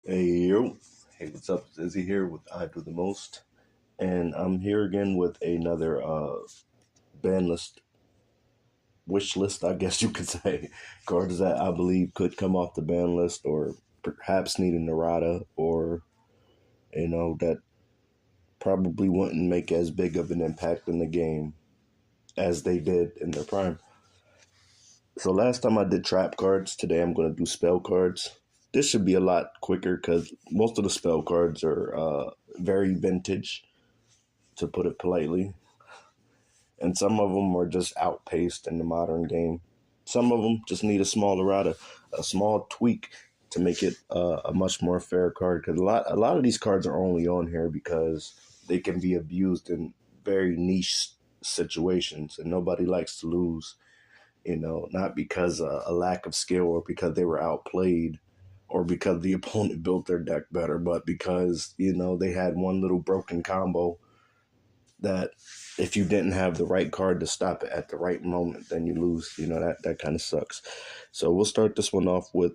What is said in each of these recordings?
Hey yo, hey, what's up? It's Izzy here with I Do the Most, and I'm here again with another ban list wish list, I guess you could say. Cards that I believe could come off the ban list, or perhaps need an errata, or that probably wouldn't make as big of an impact in the game as they did in their prime. So last time I did trap cards, today I'm going to do spell cards. This should be a lot quicker because most of the spell cards are very vintage, to put it politely, and some of them are just outpaced in the modern game. Some of them just need a small errata, a small tweak to make it a much more fair card. Because a lot of these cards are only on here because they can be abused in very niche situations, and nobody likes to lose. Not because a lack of skill or because they were outplayed or because the opponent built their deck better, but because they had one little broken combo that if you didn't have the right card to stop it at the right moment, then you lose. That kind of sucks. So we'll start this one off with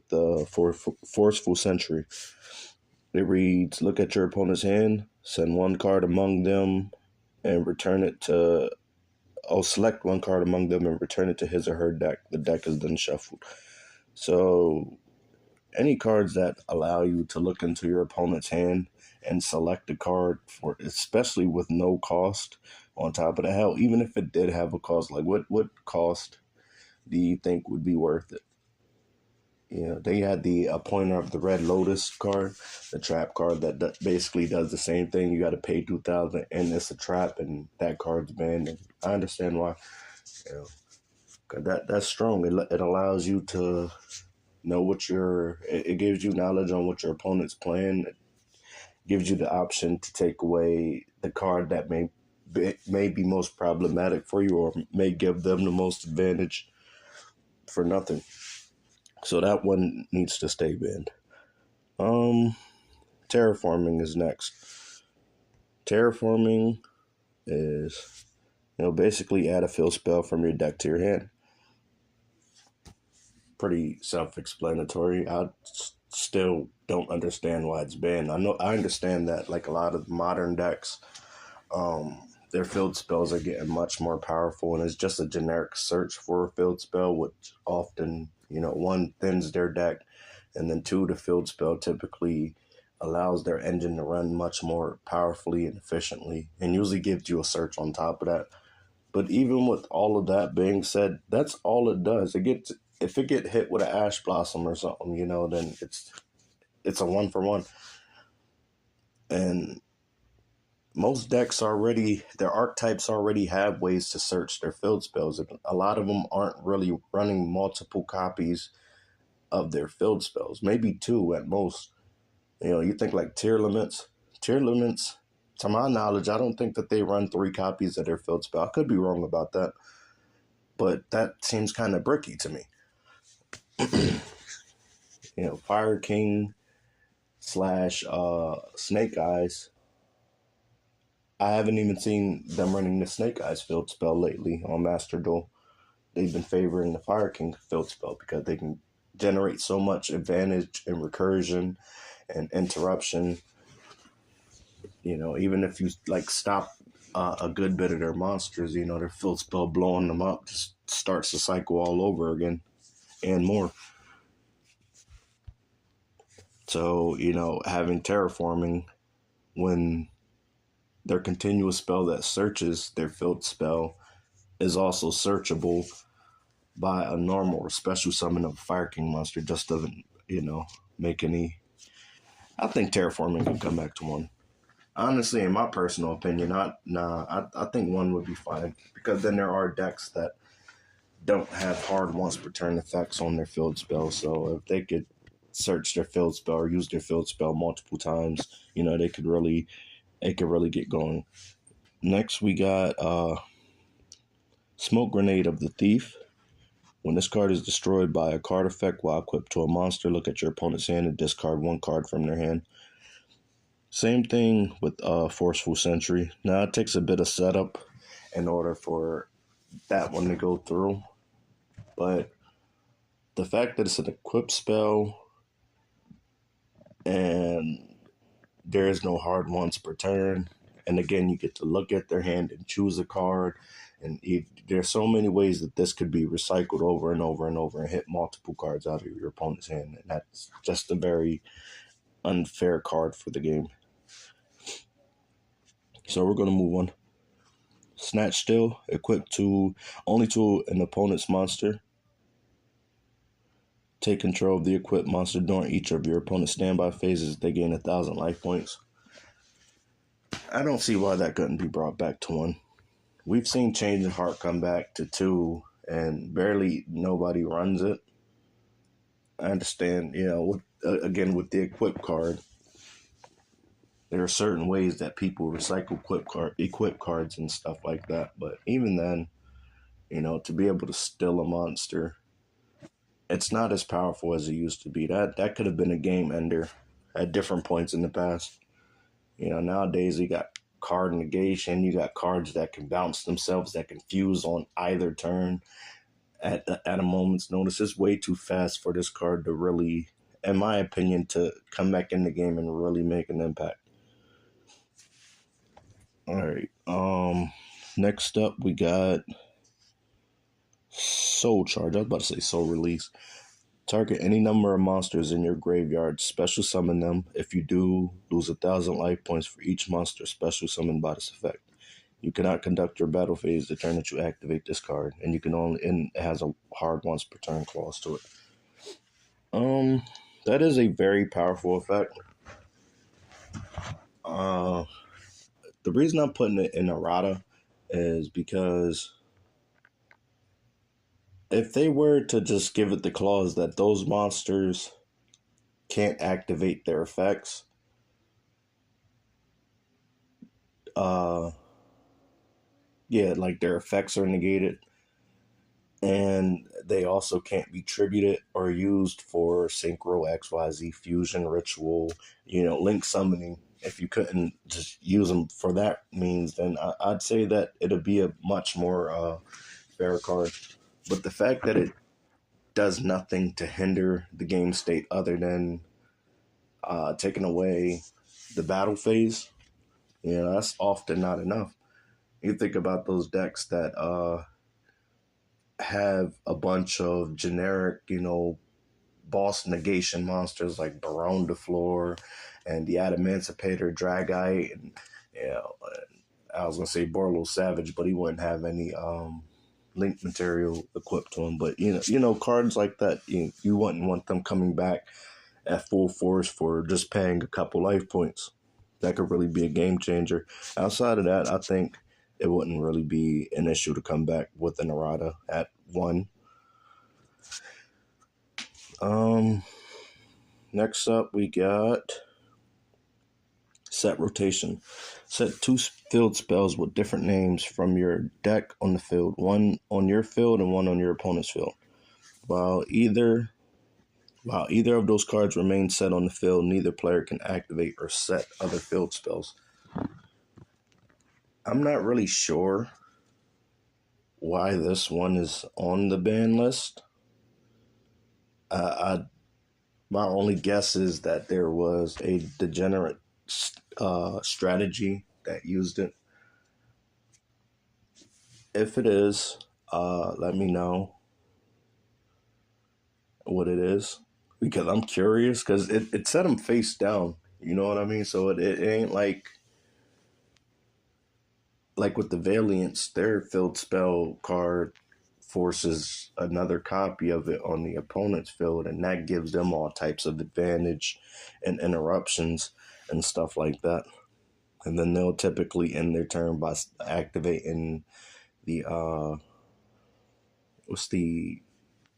Forceful Sentry. It reads, look at your opponent's hand, send one card among them, and return it to. Oh, select one card among them and return it to his or her deck. The deck is then shuffled. So any cards that allow you to look into your opponent's hand and select a card for, especially with no cost on top of the hell, even if it did have a cost, like what cost do you think would be worth it? They had the Appointer of the Red Lotus card, the trap card that basically does the same thing. You got to pay 2,000, and it's a trap, and that card's banned. And I understand why. You know, 'Cause that's strong. It allows you to know it gives you knowledge on what your opponent's playing. It gives you the option to take away the card that may be most problematic for you or may give them the most advantage for nothing. So that one needs to stay banned. Um, Terraforming is next. Terraforming is basically add a fill spell from your deck to your hand. Pretty self-explanatory. I still don't understand why it's banned. I understand that like a lot of modern decks, their field spells are getting much more powerful, and it's just a generic search for a field spell, which often one thins their deck, and then two, the field spell typically allows their engine to run much more powerfully and efficiently, and usually gives you a search on top of that. But even with all of that being said, that's all it does. If it get hit with an ash blossom or something, then it's a one for one. And most decks their archetypes already have ways to search their field spells. A lot of them aren't really running multiple copies of their field spells, maybe two at most. You think like Tier limits, to my knowledge, I don't think that they run three copies of their field spell. I could be wrong about that, but that seems kind of bricky to me. Fire King slash Snake Eyes. I haven't even seen them running the Snake Eyes field spell lately on Master Duel. They've been favoring the Fire King field spell because they can generate so much advantage and recursion and interruption. Even if you like stop a good bit of their monsters, their field spell blowing them up just starts the cycle all over again and more. So, having terraforming when their continuous spell that searches their field spell is also searchable by a normal or special summon of a Fire King monster just doesn't, make any. I think terraforming can come back to one. Honestly, in my personal opinion, I think one would be fine because then there are decks that don't have hard once per turn effects on their field spell. So if they could search their field spell or use their field spell multiple times, it could really get going. Next, we got Smoke Grenade of the Thief. When this card is destroyed by a card effect while equipped to a monster, look at your opponent's hand and discard one card from their hand. Same thing with Forceful Sentry. Now, it takes a bit of setup in order for that one to go through, but the fact that it's an equipped spell and there is no hard ones per turn. And again, you get to look at their hand and choose a card. And there's so many ways that this could be recycled over and over and over and hit multiple cards out of your opponent's hand. And that's just a very unfair card for the game. So we're going to move on. Snatch Steal, equipped to only to an opponent's monster. Take control of the equipped monster during each of your opponent's standby phases. They gain 1,000 life points. I don't see why that couldn't be brought back to 1. We've seen Changing Heart come back to 2, and barely nobody runs it. I understand, again, with the equip card, there are certain ways that people recycle equip cards and stuff like that. But even then, to be able to steal a monster, it's not as powerful as it used to be. That could have been a game ender at different points in the past. Nowadays you got card negation, you got cards that can bounce themselves, that can fuse on either turn at a moment's notice. It's way too fast for this card to really, in my opinion, to come back in the game and really make an impact. All right. Next up we got Soul Charge. I was about to say Soul Release. Target any number of monsters in your graveyard. Special summon them. If you do, lose 1,000 life points for each monster special summoned by this effect. You cannot conduct your battle phase the turn that you activate this card, and it has a hard once per turn clause to it. That is a very powerful effect. The reason I'm putting it in errata is because if they were to just give it the clause that those monsters can't activate their effects, like their effects are negated, and they also can't be tributed or used for Synchro, XYZ, Fusion, Ritual, Link Summoning. If you couldn't just use them for that means, then I'd say that it'd be a much more fair card. But the fact that it does nothing to hinder the game state other than taking away the battle phase, that's often not enough. You think about those decks that have a bunch of generic, boss negation monsters like Baron de Flor and the Adamancipator Dragite, and I was gonna say Borlo Savage, but he wouldn't have any link material equipped to him. But cards like that, you wouldn't want them coming back at full force for just paying a couple life points. That could really be a game changer. Outside of that, I think it wouldn't really be an issue to come back with an errata at 1. Next up we got Set Rotation. Set 2 field spells with different names from your deck on the field, 1 on your field and 1 on your opponent's field. While either of those cards remain set on the field, neither player can activate or set other field spells. I'm not really sure why this one is on the ban list. My only guess is that there was a degenerate strategy that used it. If it is, let me know what it is, because I'm curious, because it set them face down. You know what I mean? So it ain't like with the Valiants, their field spell card forces another copy of it on the opponent's field, and that gives them all types of advantage and interruptions and stuff like that. And then they'll typically end their turn by activating the what's the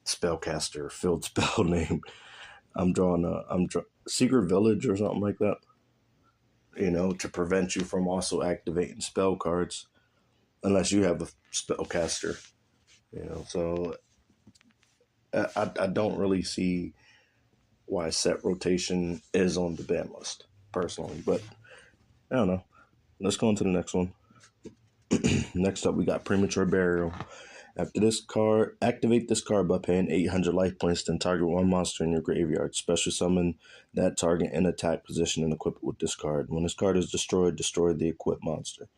spellcaster field spell name? I'm drawing Secret Village or something like that. To prevent you from also activating spell cards, unless you have a spellcaster. So I don't really see why Set Rotation is on the ban list, personally. But I don't know. Let's go on to the next one. Next up, we got Premature Burial. After this card, activate this card by paying 800 life points, then target one monster in your graveyard. Special summon that target in attack position and equip it with this card. When this card is destroyed, destroy the equipped monster.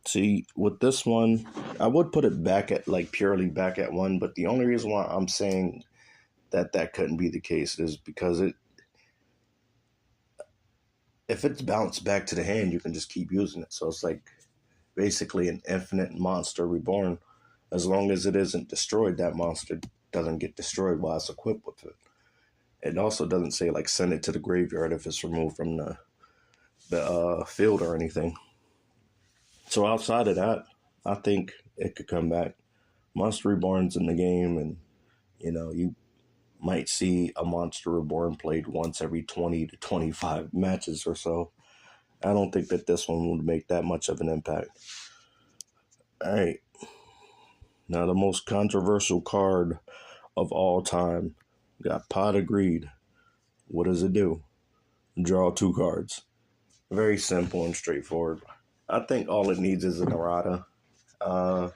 See, with this one, I would put it back at, like, purely back at 1, but the only reason why I'm saying that couldn't be the case is because if it's bounced back to the hand, you can just keep using it. So it's like basically an infinite monster reborn. As long as it isn't destroyed, that monster doesn't get destroyed while it's equipped with it. It also doesn't say like send it to the graveyard if it's removed from the field or anything. So outside of that, I think it could come back. Monster Reborn's in the game, and you might see a Monster Reborn played once every 20 to 25 matches or so. I don't think that this one would make that much of an impact. All right. Now, the most controversial card of all time. Got Pot of Greed. What does it do? Draw 2 cards. Very simple and straightforward. I think all it needs is an errata. A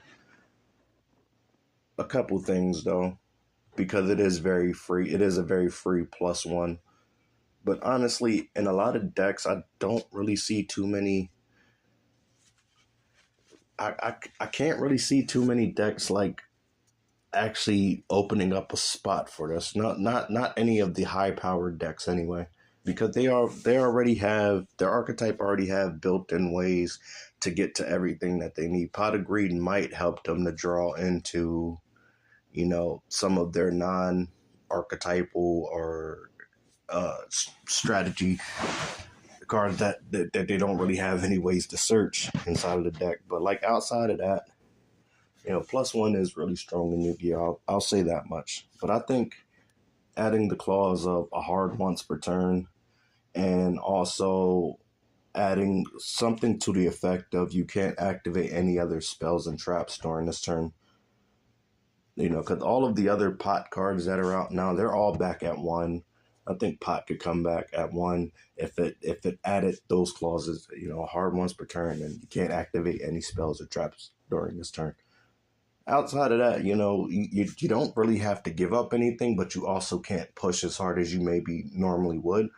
couple things, though, because it is very free. It is a very free +1. But honestly, in a lot of decks, I don't really see too many. I can't really see too many decks like actually opening up a spot for this. Not any of the high powered decks anyway, because they already have their archetype already have built in ways to get to everything that they need. Pot of Greed might help them to draw into some of their non archetypal or strategy cards that they don't really have any ways to search inside of the deck. But like outside of that, +1 is really strong in Yu-Gi-Oh! I'll say that much. But I think adding the clause of a hard once per turn, and also adding something to the effect of you can't activate any other spells and traps during this turn. Because all of the other pot cards that are out now, they're all back at 1. I think pot could come back at 1 if it added those clauses, hard once per turn, and you can't activate any spells or traps during this turn. Outside of that, you don't really have to give up anything, but you also can't push as hard as you maybe normally would.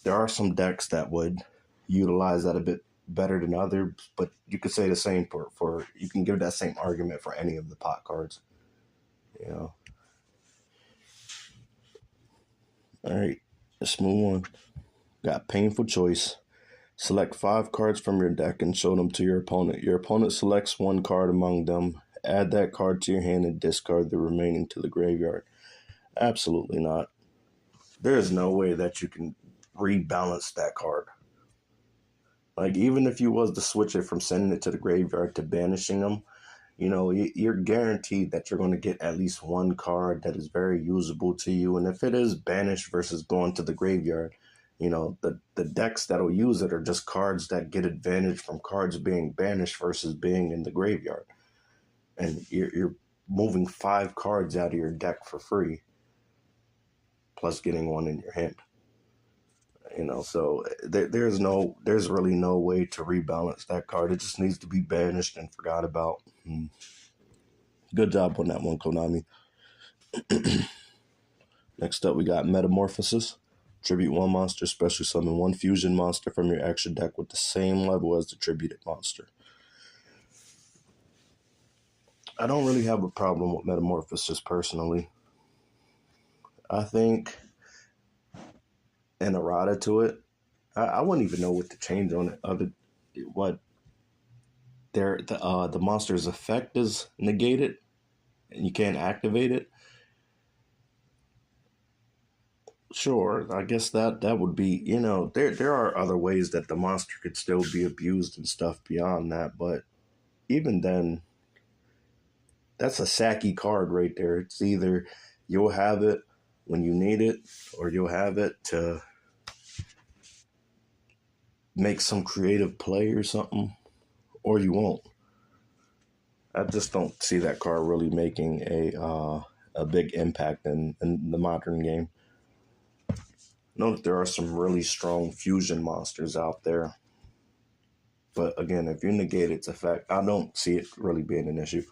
There are some decks that would utilize that a bit better than others, but you could say the same for you can give that same argument for any of the pot cards. All right, let's move on. Got Painful Choice. Select 5 cards from your deck and show them to your opponent. Your opponent selects 1 card among them. Add that card to your hand and discard the remaining to the graveyard. Absolutely not. There is no way that you can rebalance that card. Like, even if you was to switch it from sending it to the graveyard to banishing them, you're guaranteed that you're going to get at least 1 card that is very usable to you. And if it is banished versus going to the graveyard, the decks that'll use it are just cards that get advantage from cards being banished versus being in the graveyard. And you're moving 5 cards out of your deck for free, plus getting 1 in your hand. So there's really no way to rebalance that card. It just needs to be banished and forgot about. Good job on that one, Konami. Next up, we got Metamorphosis. Tribute 1 monster, special summon 1 fusion monster from your extra deck with the same level as the tributed monster. I don't really have a problem with Metamorphosis personally. I think an errata to it, I wouldn't even know what to change on it. The monster's effect is negated and you can't activate it. Sure, I guess that would be, there are other ways that the monster could still be abused and stuff beyond that, but even then, that's a sacky card right there. It's either you'll have it when you need it, or you'll have it to make some creative play or something, or you won't. I just don't see that card really making a big impact in the modern game. Know that there are some really strong fusion monsters out there, But again, if you negate its effect, I don't see it really being an issue.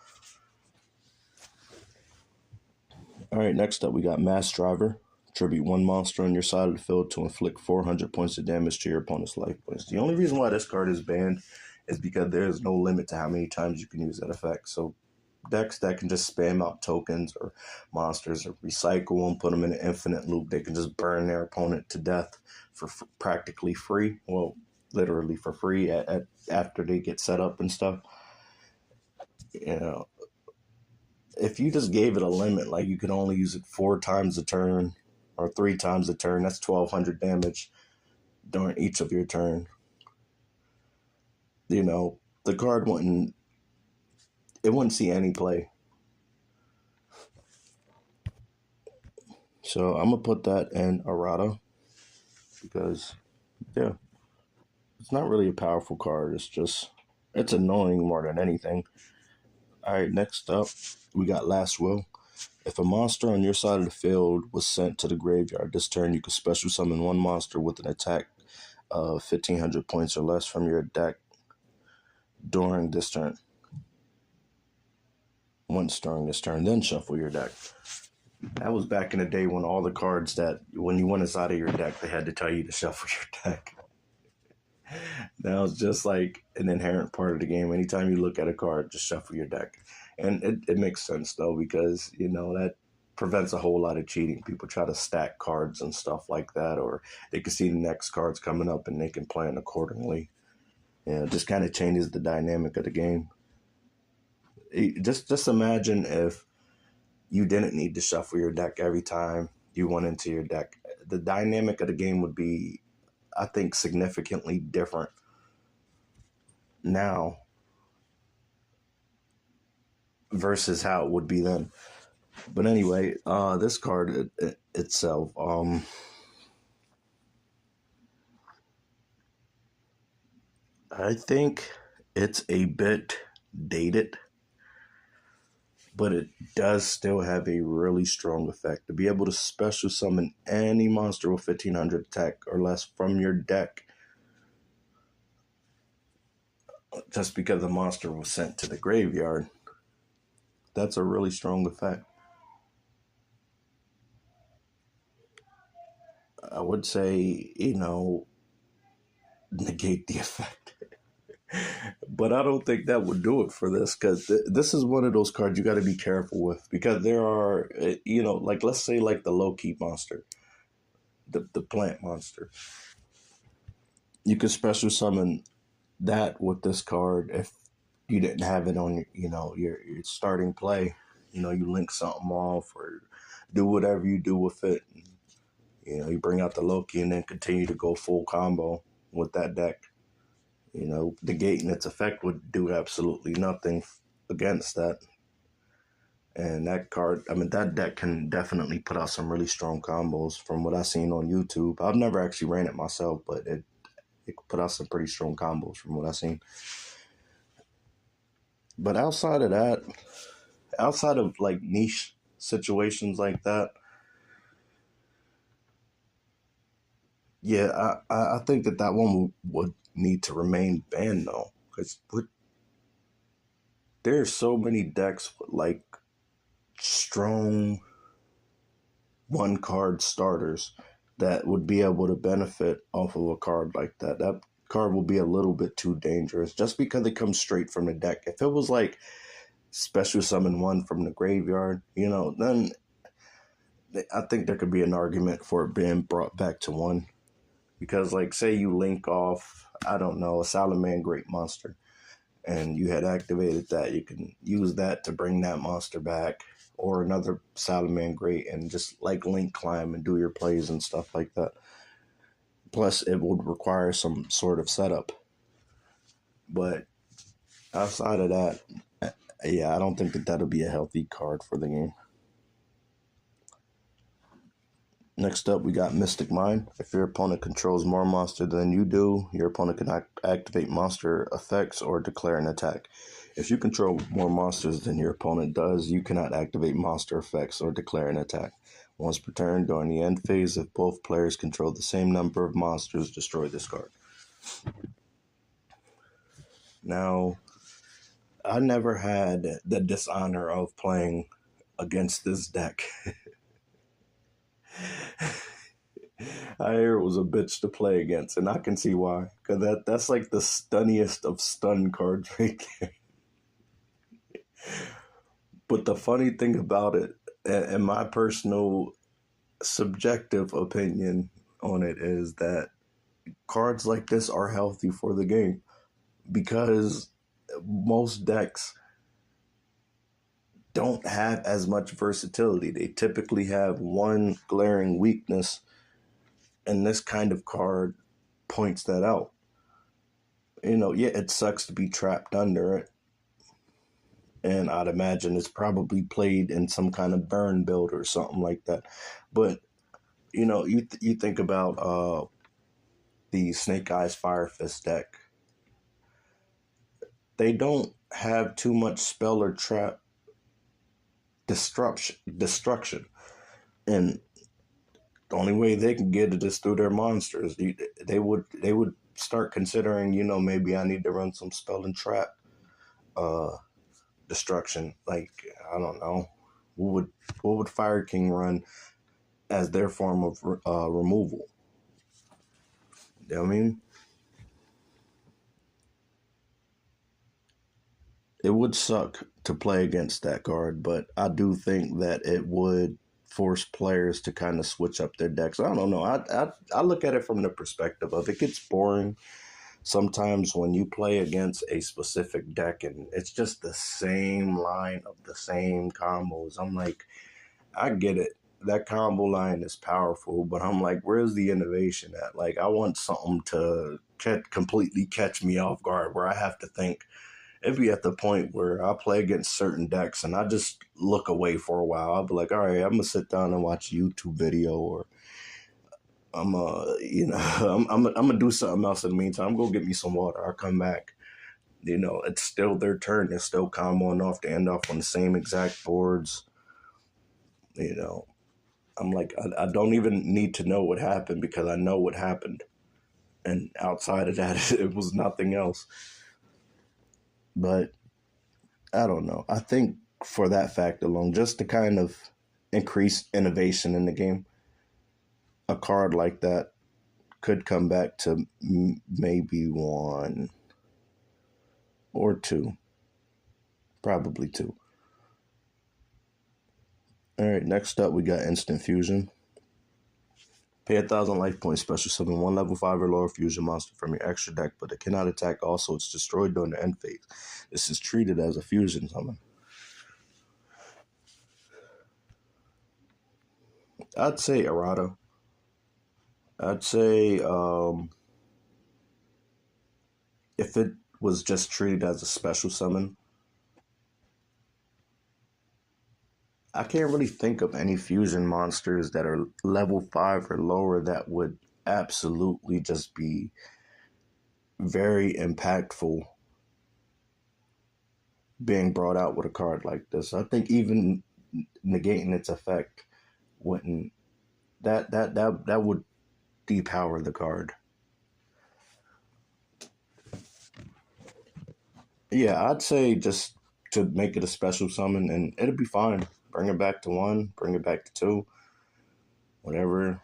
All right, next up we got Mass Driver. Tribute one monster on your side of the field to inflict 400 points of damage to your opponent's life points. The only reason why this card is banned is because there is no limit to how many times you can use that effect. So decks that can just spam out tokens or monsters or recycle them, put them in an infinite loop, they can just burn their opponent to death for practically free. Well, literally for free after they get set up and stuff. You know, if you just gave it a limit, like you could only use it 4 times a turn or 3 times a turn, that's 1,200 damage during each of your turn. You know, the card wouldn't see any play. So I'm gonna put that in errata because, yeah, it's not really a powerful card. It's annoying more than anything. All right, next up we got Last Will. If a monster on your side of the field was sent to the graveyard this turn, you could special summon one monster with an attack of 1,500 points or less from your deck during this turn. Once during this turn, then shuffle your deck. That was back in the day when all the cards that, when you went inside of your deck, they had to tell you to shuffle your deck. Now it's just like an inherent part of the game. Anytime you look at a card, just shuffle your deck. And it makes sense, though, because, you know, that prevents a whole lot of cheating. People try to stack cards and stuff like that, or they can see the next cards coming up and they can plan accordingly. You know, it just kind of changes the dynamic of the game. Just imagine if you didn't need to shuffle your deck every time you went into your deck. The dynamic of the game would be, I think, significantly different now versus how it would be then. But anyway, this card itself, I think it's a bit dated, but it does still have a really strong effect. To be able to special summon any monster with 1,500 attack or less from your deck just because the monster was sent to the graveyard, that's a really strong effect. I would say, you know, negate the effect. But I don't think that would do it for this, because this is one of those cards you got to be careful with, because there are, you know, like let's say like the low-key monster, the plant monster. You could special summon that with this card if you didn't have it on, you know, your starting play. You know, you link something off or do whatever you do with it. You know, you bring out the Loki and then continue to go full combo with that deck. You know, negating its effect would do absolutely nothing against that. And that card, I mean, that deck can definitely put out some really strong combos from what I've seen on YouTube. I've never actually ran it myself, but it put out some pretty strong combos from what I've seen. But outside of that, outside of like niche situations like that, yeah, I think that one would need to remain banned though, because there's so many decks with like strong one card starters that would be able to benefit off of a card like that. That card will be a little bit too dangerous just because it comes straight from the deck. If it was like special summon one from the graveyard, you know, then I think there could be an argument for it being brought back to one. Because, like, say you link off, I don't know, a Salamangreat monster, and you had activated that, you can use that to bring that monster back, or another Salamangreat, and just, like, link climb and do your plays and stuff like that. Plus, it would require some sort of setup. But outside of that, yeah, I don't think that that'll be a healthy card for the game. Next up, we got Mystic Mine. If your opponent controls more monster than you do, your opponent can activate monster effects or declare an attack. If you control more monsters than your opponent does, you cannot activate monster effects or declare an attack. Once per turn, during the end phase, if both players control the same number of monsters, destroy this card. Now, I never had the dishonor of playing against this deck. I hear it was a bitch to play against, and I can see why. Cause that's like the stunniest of stun cards right there. But the funny thing about it, and my personal subjective opinion on it, is that cards like this are healthy for the game because most decks don't have as much versatility. They typically have one glaring weakness, and this kind of card points that out. Yeah, it sucks to be trapped under it, and I'd imagine it's probably played in some kind of burn build or something like that. But you think about the Snake Eyes Fire Fist deck. They don't have too much spell or trap destruction, and the only way they can get it is through their monsters. They would start considering, maybe I need to run some spell and trap uh destruction. Like, I don't know, what would Fire King run as their form of removal? You know what I mean? It would suck to play against that card, but I do think that it would force players to kind of switch up their decks. I don't know. I look at it from the perspective of it gets boring sometimes when you play against a specific deck and it's just the same line of the same combos. I'm like, I get it. That combo line is powerful, but I'm like, where's the innovation at? Like, I want something to completely catch me off guard where I have to think. It'd be at the point where I play against certain decks and I just look away for a while. I'll be like, all right, I'm gonna sit down and watch a YouTube video, or I'm gonna do something else in the meantime. Go get me some water. I'll come back. It's still their turn. They're still comboing off to end off on the same exact boards. I'm like, I don't even need to know what happened because I know what happened. And outside of that, it was nothing else. But I don't know. I think for that fact alone, just to kind of increase innovation in the game, a card like that could come back to maybe one or two. Probably two. All right, next up we got Instant Fusion. Pay 1,000 life points, special summon one level 5 or lower fusion monster from your extra deck, but it cannot attack. Also, it's destroyed during the end phase. This is treated as a fusion summon. I'd say errata. I'd say if it was just treated as a special summon, I can't really think of any fusion monsters that are level 5 or lower that would absolutely just be very impactful being brought out with a card like this. I think even negating its effect wouldn't that would depower the card. Yeah, I'd say just to make it a special summon and it'll be fine. Bring it back to 1, bring it back to 2, whatever.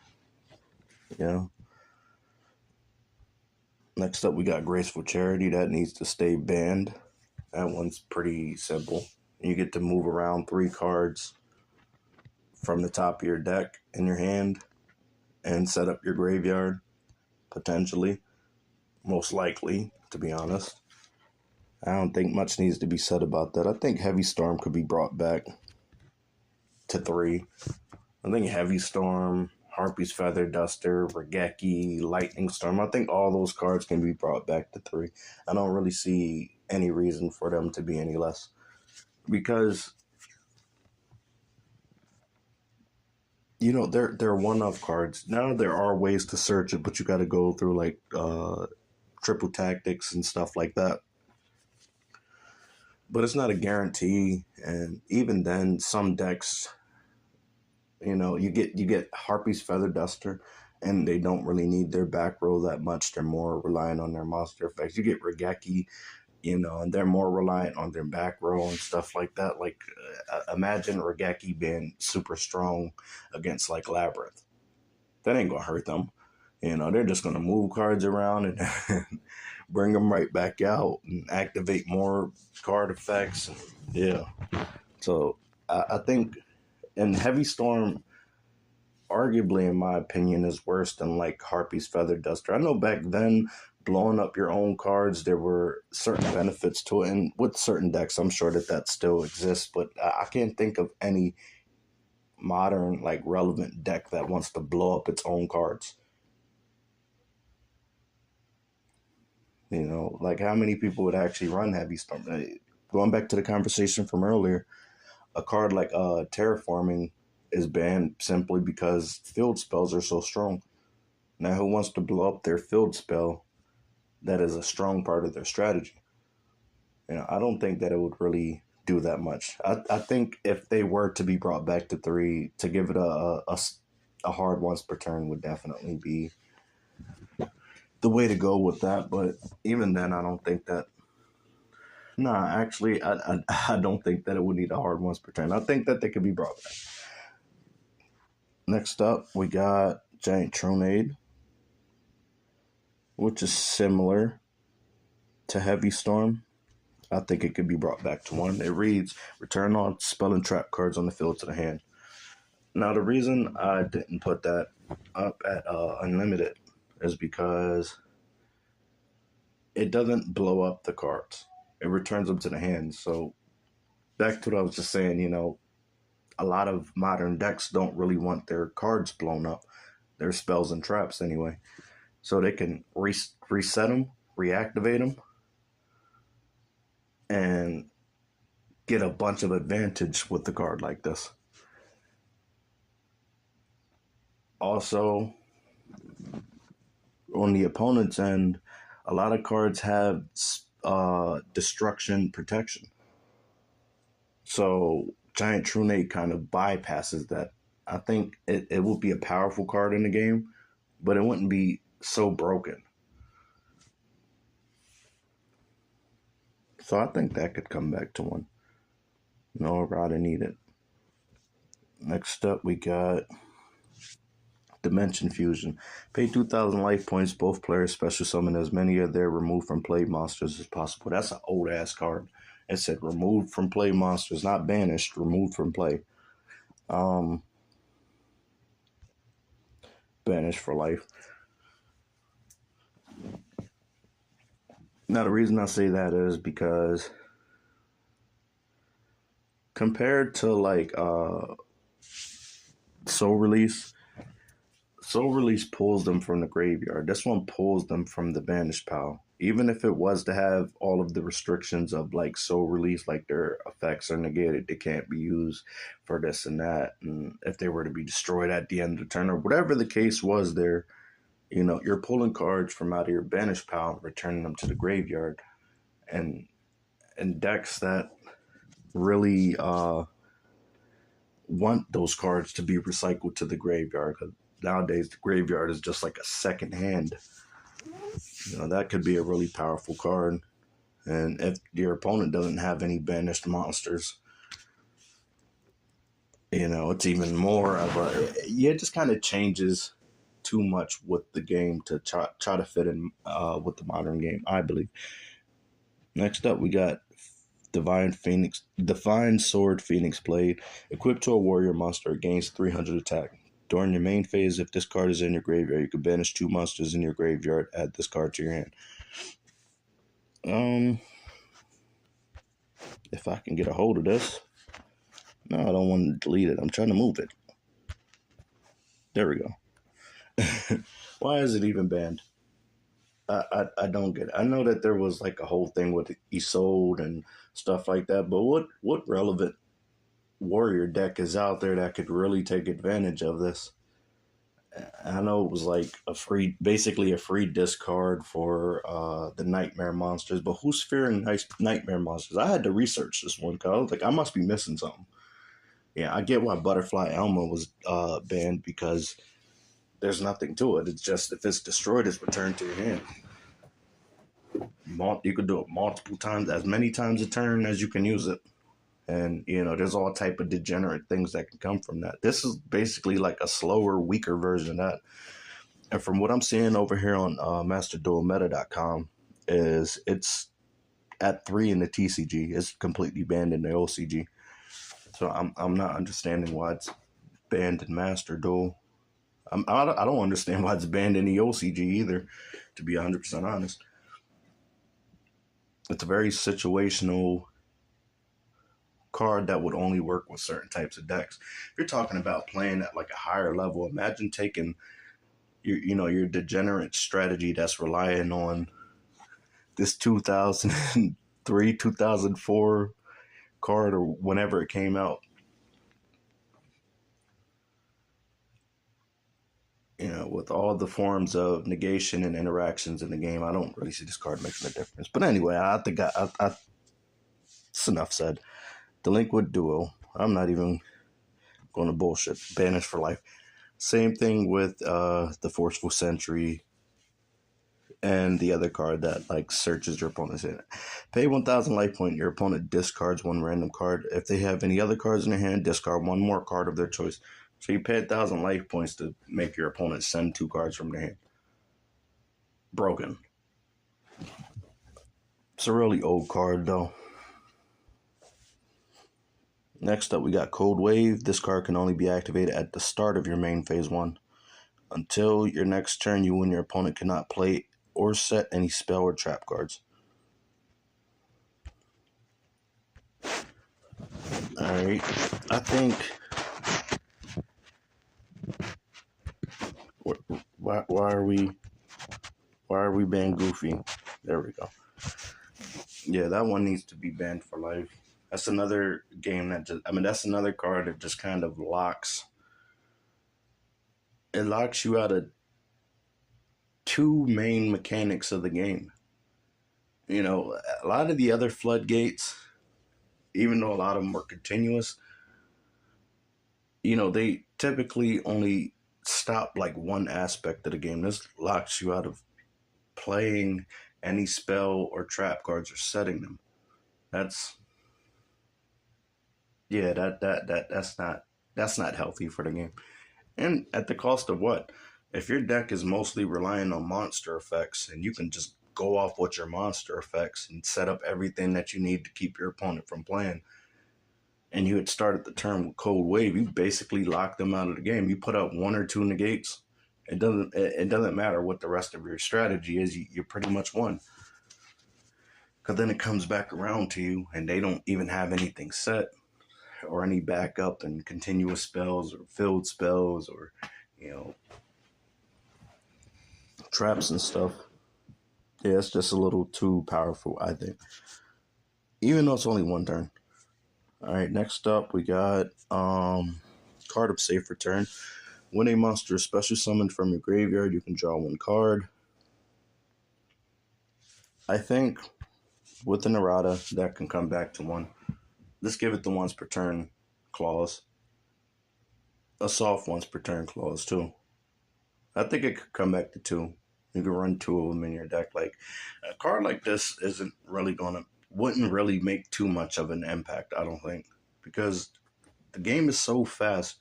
Next up we got Graceful Charity. That needs to stay banned. That one's pretty simple. You get to move around 3 cards from the top of your deck in your hand and set up your graveyard, potentially. Most likely, to be honest. I don't think much needs to be said about that. I think Heavy Storm could be brought back to 3. I think Heavy Storm, Harpy's Feather Duster, Raigeki, Lightning Storm, I think all those cards can be brought back to 3. I don't really see any reason for them to be any less. Because, they're one-off cards. Now there are ways to search it, but you got to go through like triple tactics and stuff like that. But it's not a guarantee, and even then, some decks, you get Harpy's Feather Duster, and they don't really need their back row that much. They're more relying on their monster effects. You get Raigeki, and they're more reliant on their back row and stuff like that. Like, imagine Regeki being super strong against like Labyrinth. That ain't gonna hurt them. They're just gonna move cards around and bring them right back out and activate more card effects. Yeah. So I think, and Heavy Storm, arguably, in my opinion, is worse than like Harpy's Feather Duster. I know back then, blowing up your own cards, there were certain benefits to it, and with certain decks, I'm sure that still exists. But I can't think of any modern, like, relevant deck that wants to blow up its own cards. Like, how many people would actually run Heavy Storm? Going back to the conversation from earlier, a card like Terraforming is banned simply because field spells are so strong. Now, who wants to blow up their field spell that is a strong part of their strategy? I don't think that it would really do that much. I think if they were to be brought back to 3, to give it a hard once per turn would definitely be the way to go with that. But even then, I don't think that. Nah, actually, I don't think that it would need a hard once per turn. I think that they could be brought back. Next up, we got Giant Tronade, which is similar to Heavy Storm. I think it could be brought back to 1. It reads, return all spell and trap cards on the field to the hand. Now, the reason I didn't put that up at Unlimited is because it doesn't blow up the cards. It returns them to the hand. So, back to what I was just saying, a lot of modern decks don't really want their cards blown up, their spells and traps anyway. So they can reset them, reactivate them, and get a bunch of advantage with the card like this. Also, on the opponent's end, a lot of cards have destruction protection. So Giant Tronade kind of bypasses that. I think it will be a powerful card in the game, but it wouldn't be so broken. So I think that could come back to 1. No, rather need it. Next up, we got Dimension Fusion. Pay 2,000 life points. Both players special summon as many of their removed from play monsters as possible. That's an old ass card. It said removed from play monsters, not banished, removed from play. Banished for life. Now, the reason I say that is because compared to like Soul Release pulls them from the graveyard. This one pulls them from the banished pile. Even if it was to have all of the restrictions of like Soul Release, like their effects are negated, they can't be used for this and that, and if they were to be destroyed at the end of the turn or whatever the case was, there, you're pulling cards from out of your banished pile, returning them to the graveyard, and decks that really want those cards to be recycled to the graveyard, because nowadays the graveyard is just like a second hand. That could be a really powerful card. And if your opponent doesn't have any banished monsters, it's even more of it just kind of changes too much with the game to try to fit in with the modern game, I believe. Next up, we got Divine Sword Phoenix Blade. Equipped to a warrior monster, it gains 300 attack. During your main phase, if this card is in your graveyard, you can banish 2 monsters in your graveyard, add this card to your hand. If I can get a hold of this. No, I don't want to delete it. I'm trying to move it. There we go. Why is it even banned? I don't get it. I know that there was like a whole thing with Isolde and stuff like that, but what relevant warrior deck is out there that could really take advantage of this? I know it was like basically a free discard for the Nightmare monsters, but who's fearing Nightmare monsters? I had to research this one because I was like, I must be missing something. Yeah, I get why Butterfly Elma was banned, because there's nothing to it. It's just if it's destroyed, it's returned to your hand. You could do it multiple times, as many times a turn as you can use it. And, there's all type of degenerate things that can come from that. This is basically like a slower, weaker version of that. And from what I'm seeing over here on MasterDuelMeta.com, is it's at 3 in the TCG. It's completely banned in the OCG. So I'm not understanding why it's banned in Master Duel. I don't understand why it's banned in the OCG either, to be 100% honest. It's a very situational card that would only work with certain types of decks. If you're talking about playing at like a higher level, imagine taking your degenerate strategy that's relying on this 2003, 2004 card or whenever it came out. With all the forms of negation and interactions in the game, I don't really see this card making a difference. But anyway, I think it's enough said. Delinquent Duo. I'm not even going to bullshit. Banished for life. Same thing with the Forceful Sentry and the other card that like searches your opponent's hand. Pay 1,000 life point. Your opponent discards one random card. If they have any other cards in their hand, discard one more card of their choice. So you pay 1,000 life points to make your opponent send 2 cards from their hand. Broken. It's a really old card though. Next up, we got Cold Wave. This card can only be activated at the start of your main phase 1. Until your next turn, you and your opponent cannot play or set any spell or trap cards. Alright, I think... Why are we banned Goofy? There we go. Yeah, that one needs to be banned for life. That's another game that's another card that just kind of locks you out of 2 main mechanics of the game. A lot of the other floodgates, even though a lot of them were continuous, they typically only stop like one aspect of the game. This locks you out of playing any spell or trap cards or setting them. That's not healthy for the game. And at the cost of what? If your deck is mostly relying on monster effects and you can just go off with your monster effects and set up everything that you need to keep your opponent from playing, and you had started the turn with Cold Wave, you basically lock them out of the game. You put up 1 or 2 negates. It doesn't matter what the rest of your strategy is. You pretty much won. Because then it comes back around to you, and they don't even have anything set or any backup and continuous spells or filled spells or, traps and stuff. Yeah, it's just a little too powerful, I think. Even though it's only 1 turn. All right, next up we got Card of Safe Return. When a monster is special summoned from your graveyard, you can draw 1 card. I think with an errata, that can come back to 1. Let's give it the once per turn clause. A soft once per turn clause too. I think it could come back to 2. You can run 2 of them in your deck. Like a card like this wouldn't really make too much of an impact, I don't think, because the game is so fast.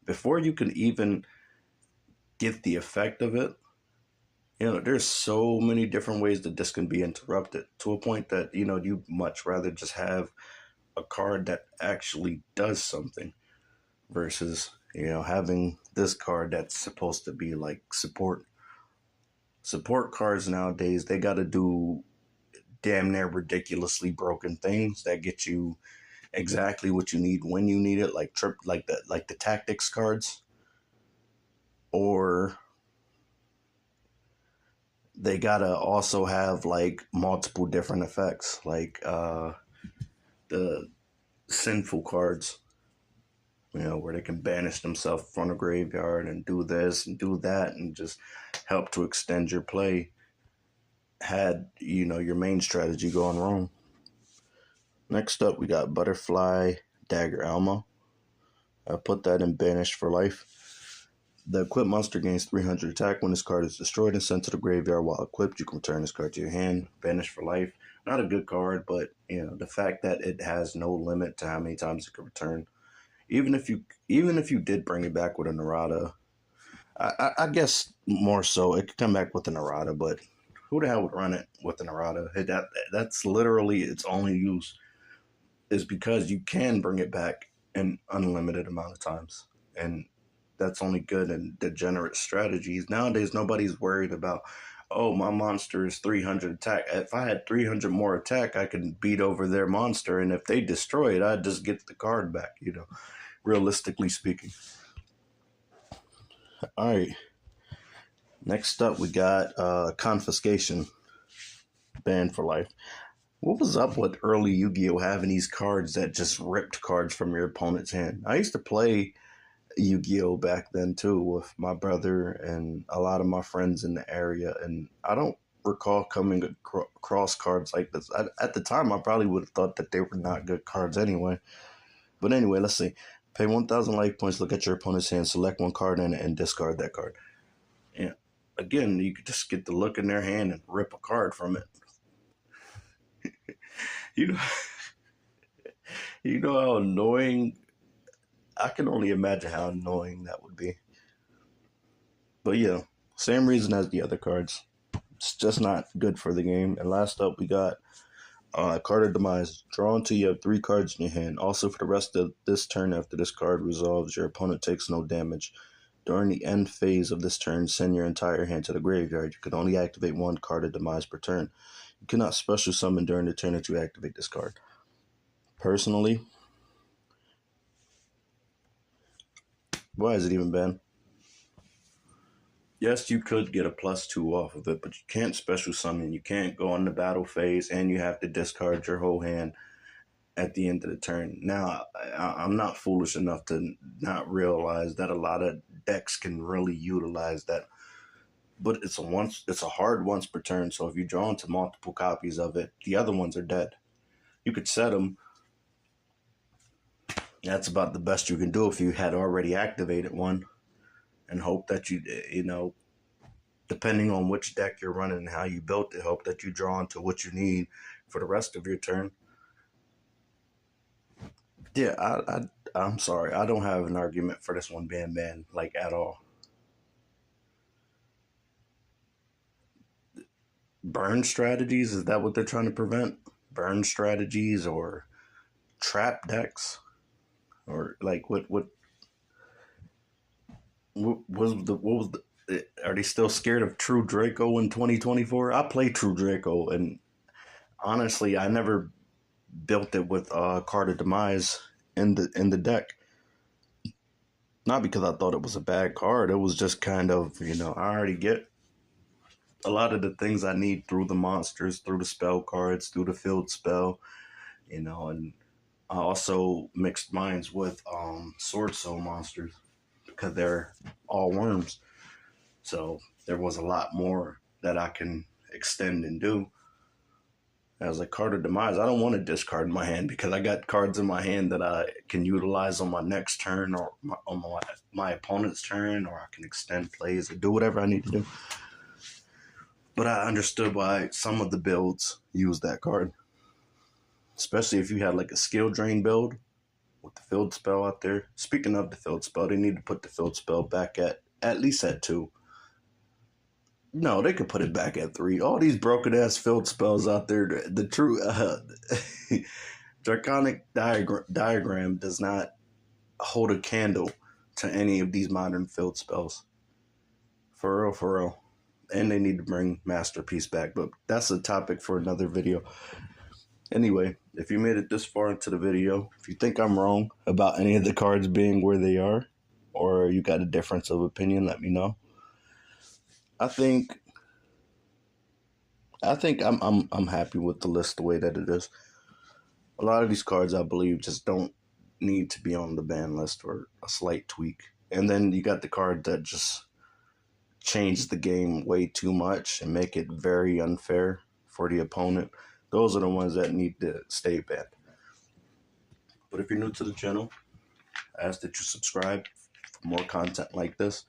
Before you can even get the effect of it, there's so many different ways that this can be interrupted to a point that, you'd much rather just have a card that actually does something versus, having this card that's supposed to be like support. Support cards nowadays, they got to do damn near ridiculously broken things that get you exactly what you need when you need it, like the tactics cards, or they gotta also have like multiple different effects, like the sinful cards, where they can banish themselves from a graveyard and do this and do that and just help to extend your play had, your main strategy going wrong. Next up, we got Butterfly Dagger Alma. I put that in banished for life. The equipped monster gains 300 attack when this card is destroyed and sent to the graveyard. While equipped, you can return this card to your hand. Banish for life. Not a good card, but the fact that it has no limit to how many times it can return. Even if you did bring it back with a Narada, I guess more so it could come back with a Narada, but who the hell would run it with a Narada? That's literally its only use is because you can bring it back an unlimited amount of times, and that's only good in degenerate strategies. Nowadays, nobody's worried about, oh, my monster is 300 attack. If I had 300 more attack, I could beat over their monster, and if they destroy it, I'd just get the card back, realistically speaking. All right. Next up, we got Confiscation, banned for life. What was up with early Yu-Gi-Oh! Having these cards that just ripped cards from your opponent's hand? I used to play Yu-Gi-Oh! Back then too with my brother and a lot of my friends in the area, and I don't recall coming across cards like this. At the time, I probably would have thought that they were not good cards anyway. But anyway, let's see. Pay 1,000 life points, look at your opponent's hand, select one card in it, and discard that card. And again, you could just get to look in their hand and rip a card from it. you know, you know how annoying. I can only imagine how annoying that would be. But yeah, same reason as the other cards. It's just not good for the game. And last up, we got Card of Demise. Draw until you have 3 cards in your hand. Also, for the rest of this turn, after this card resolves, your opponent takes no damage. During the end phase of this turn, send your entire hand to the graveyard. You can only activate 1 Card of Demise per turn. You cannot special summon during the turn that you activate this card. Personally, why is it even banned? Yes, you could get a +2 off of it, but you can't special summon. You can't go on the battle phase, and you have to discard your whole hand at the end of the turn. Now, I'm not foolish enough to not realize that a lot of decks can really utilize that. But it's a hard once per turn, so if you draw into multiple copies of it, the other ones are dead. You could set them. That's about the best you can do if you had already activated one, and hope that depending on which deck you're running and how you built it, hope that you draw into what you need for the rest of your turn. Yeah, I'm sorry. I don't have an argument for this one being banned, like, at all. Burn strategies, is that what they're trying to prevent? Burn strategies or trap decks? Or like what was are they still scared of True Draco in 2024? I play True Draco, and honestly, I never built it with Card of Demise in the deck. Not because I thought it was a bad card. It was just kind of, I already get a lot of the things I need through the monsters, through the spell cards, through the field spell, and I also mixed mines with Sword Soul monsters because they're all worms. So there was a lot more that I can extend and do. As a Card of Demise, I don't want to discard my hand because I got cards in my hand that I can utilize on my next turn or on my opponent's turn, or I can extend plays or do whatever I need to do. But I understood why some of the builds use that card. Especially if you had like a skill drain build with the field spell out there. Speaking of the field spell, they need to put the field spell back at least at 2. No, they could put it back at 3. All these broken ass field spells out there. The true Draconic diagram does not hold a candle to any of these modern field spells. For real. And they need to bring Masterpiece back, but that's a topic for another video. Anyway, if you made it this far into the video, if you think I'm wrong about any of the cards being where they are, or you got a difference of opinion, let me know. I think I'm happy with the list the way that it is. A lot of these cards, I believe, just don't need to be on the ban list or a slight tweak. And then you got the card that just change the game way too much and make it very unfair for the opponent. Those are the ones that need to stay banned. But if you're new to the channel, I ask that you subscribe for more content like this.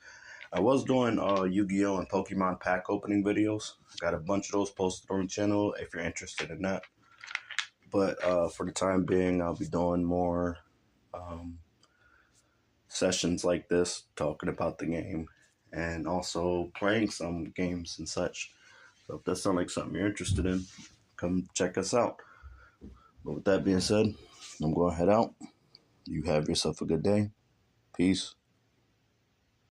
I was doing Yu-Gi-Oh! And Pokemon pack opening videos. I got a bunch of those posted on the channel if you're interested in that. But for the time being, I'll be doing more sessions like this, talking about the game, and also playing some games and such. So if that sounds like something you're interested in, come check us out. But with that being said, I'm going to head out. You have yourself a good day. Peace.